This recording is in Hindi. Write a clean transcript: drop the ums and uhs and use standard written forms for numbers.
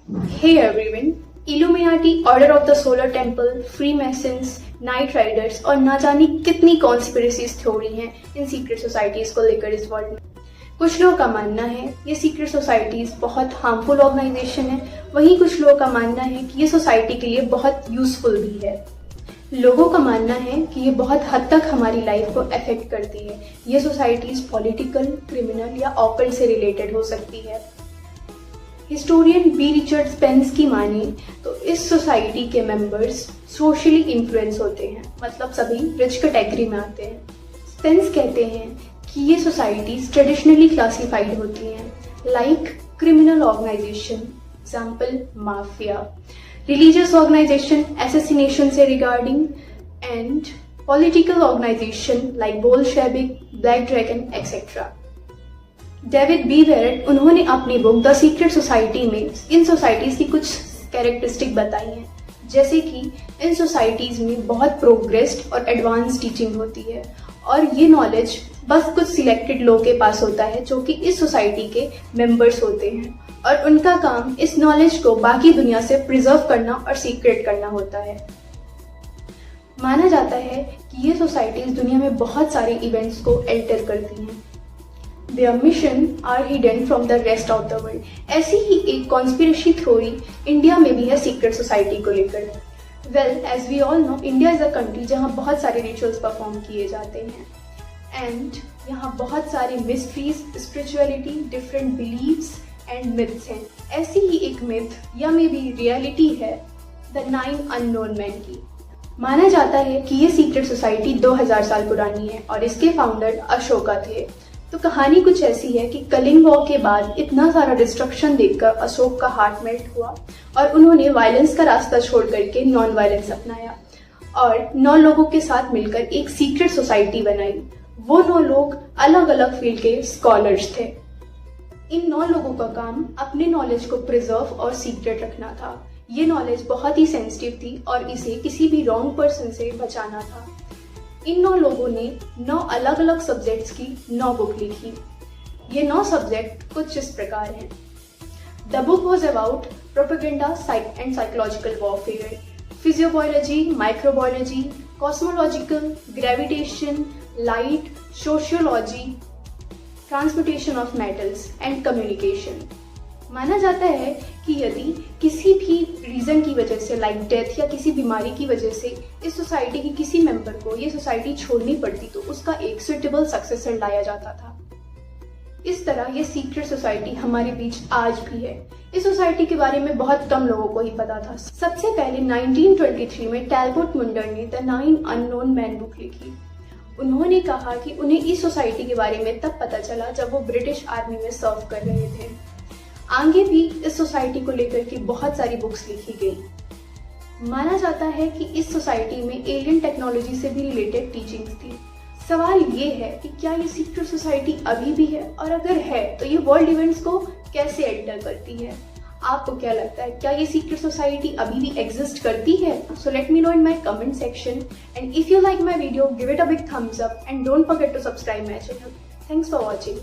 Hey everyone, Illuminati, order of the solar temple, freemasons, knight riders और ना जाने कितनी कॉन्स्पिरेसीज थ्योरी हैं इन सीक्रेट सोसाइटीज को लेकर इस वर्ल्ड में। कुछ लोगों का मानना है ये सीक्रेट सोसाइटीज बहुत हार्मफुल ऑर्गेनाइजेशन है, वहीं कुछ लोगों का मानना है कि ये सोसाइटी के लिए बहुत यूजफुल भी है। लोगों का मानना है कि ये बहुत हद तक हमारी लाइफ को अफेक्ट करती है। ये सोसाइटीज पॉलिटिकल, क्रिमिनल या ऑकल्ट से रिलेटेड हो सकती है। हिस्टोरियन बी रिचर्ड स्पेंस की माने तो इस सोसाइटी के मेंबर्स सोशली इन्फ्लुएंस होते हैं, मतलब सभी रिच कैटेगरी में आते हैं। स्पेंस कहते हैं कि ये सोसाइटीज ट्रेडिशनली क्लासिफाइड होती हैं like criminal organisation, example mafia, religious organisation assassination से regarding, and political organisation like Bolshevik, black dragon etcetera. David B Verret उन्होंने अपनी बुक द सीक्रेट सोसाइटी में इन सोसाइटीज की कुछ कैरेक्टरिस्टिक बताई हैं, जैसे कि इन सोसाइटीज में बहुत प्रोग्रेस्ड और एडवांस टीचिंग होती है और ये नॉलेज बस कुछ सिलेक्टेड लोगों के पास होता है जो कि इस सोसाइटी के मेंबर्स होते हैं और उनका काम इस नॉलेज को बाकी दुनिया से प्रिजर्व करना और सीक्रेट करना होता है। माना जाता है कि ये सोसाइटीज दुनिया में बहुत सारे इवेंट्स को एल्टर करती हैं। Their mission are hidden from the rest of the world. ऐसी ही एक कॉन्स्पिरेसी थ्योरी इंडिया में भी है सीक्रेट सोसाइटी को लेकर। Well, as we all know, India is a country जहाँ बहुत सारे रिचुअल्स परफॉर्म किए जाते हैं एंड यहाँ बहुत सारे mysteries, spirituality, different beliefs and myths हैं। ऐसी ही एक मिथ या मे बी रियलिटी है द 9 अननोन मैन की। माना जाता है कि ये सीक्रेट सोसाइटी 2000 साल पुरानी है और इसके फाउंडर अशोका थे। तो कहानी कुछ ऐसी है कि कलिंग वॉर के बाद इतना सारा डिस्ट्रक्शन देखकर अशोक का हार्ट मेल्ट हुआ और उन्होंने वायलेंस का रास्ता छोड़ करके नॉन वायलेंस अपनाया और 9 लोगों के साथ मिलकर एक सीक्रेट सोसाइटी बनाई। वो 9 लोग अलग अलग फील्ड के स्कॉलर्स थे। इन 9 लोगों का काम अपने नॉलेज को प्रिजर्व और सीक्रेट रखना था। ये नॉलेज बहुत ही सेंसिटिव थी और इसे किसी भी रॉन्ग पर्सन से बचाना था। इन 9 लोगों ने 9 अलग अलग सब्जेक्ट्स की 9 बुक लिखी। ये 9 सब्जेक्ट कुछ इस प्रकार हैं। The book was about propaganda and psychological warfare, physiobiology, microbiology, cosmological, gravitation, light, sociology, transportation of metals and communication. माना जाता है कि यदि किसी भी रीजन की वजह से लाइक डेथ या किसी बीमारी की वजह से इस सोसाइटी की किसी मेंबर को ये सोसाइटी छोड़नी पड़ती तो उसका एक सुइटेबल सक्सेसर लाया जाता था। इस तरह ये सीक्रेट सोसाइटी हमारे बीच आज भी है। इस सोसाइटी के बारे में बहुत कम लोगों को ही पता था। सबसे पहले 1923 में टैलबोट मुंडर ने द 9 अननोन मैन बुक लिखी। उन्होंने कहा कि उन्हें इस सोसाइटी के बारे में तब पता चला जब वो ब्रिटिश आर्मी में सर्व कर रहे थे। आगे भी इस सोसाइटी को लेकर के बहुत सारी बुक्स लिखी गई। माना जाता है कि इस सोसाइटी में एलियन टेक्नोलॉजी से भी रिलेटेड टीचिंग्स थी। सवाल ये है कि क्या ये सीक्रेट सोसाइटी अभी भी है और अगर है तो ये वर्ल्ड इवेंट्स को कैसे एंटर करती है? आपको क्या लगता है, क्या ये सीक्रेट सोसाइटी अभी भी एग्जिस्ट करती है? So let me know in my comment section and if you like my video give it a big thumbs up and don't forget to subscribe my channel. Thanks for watching.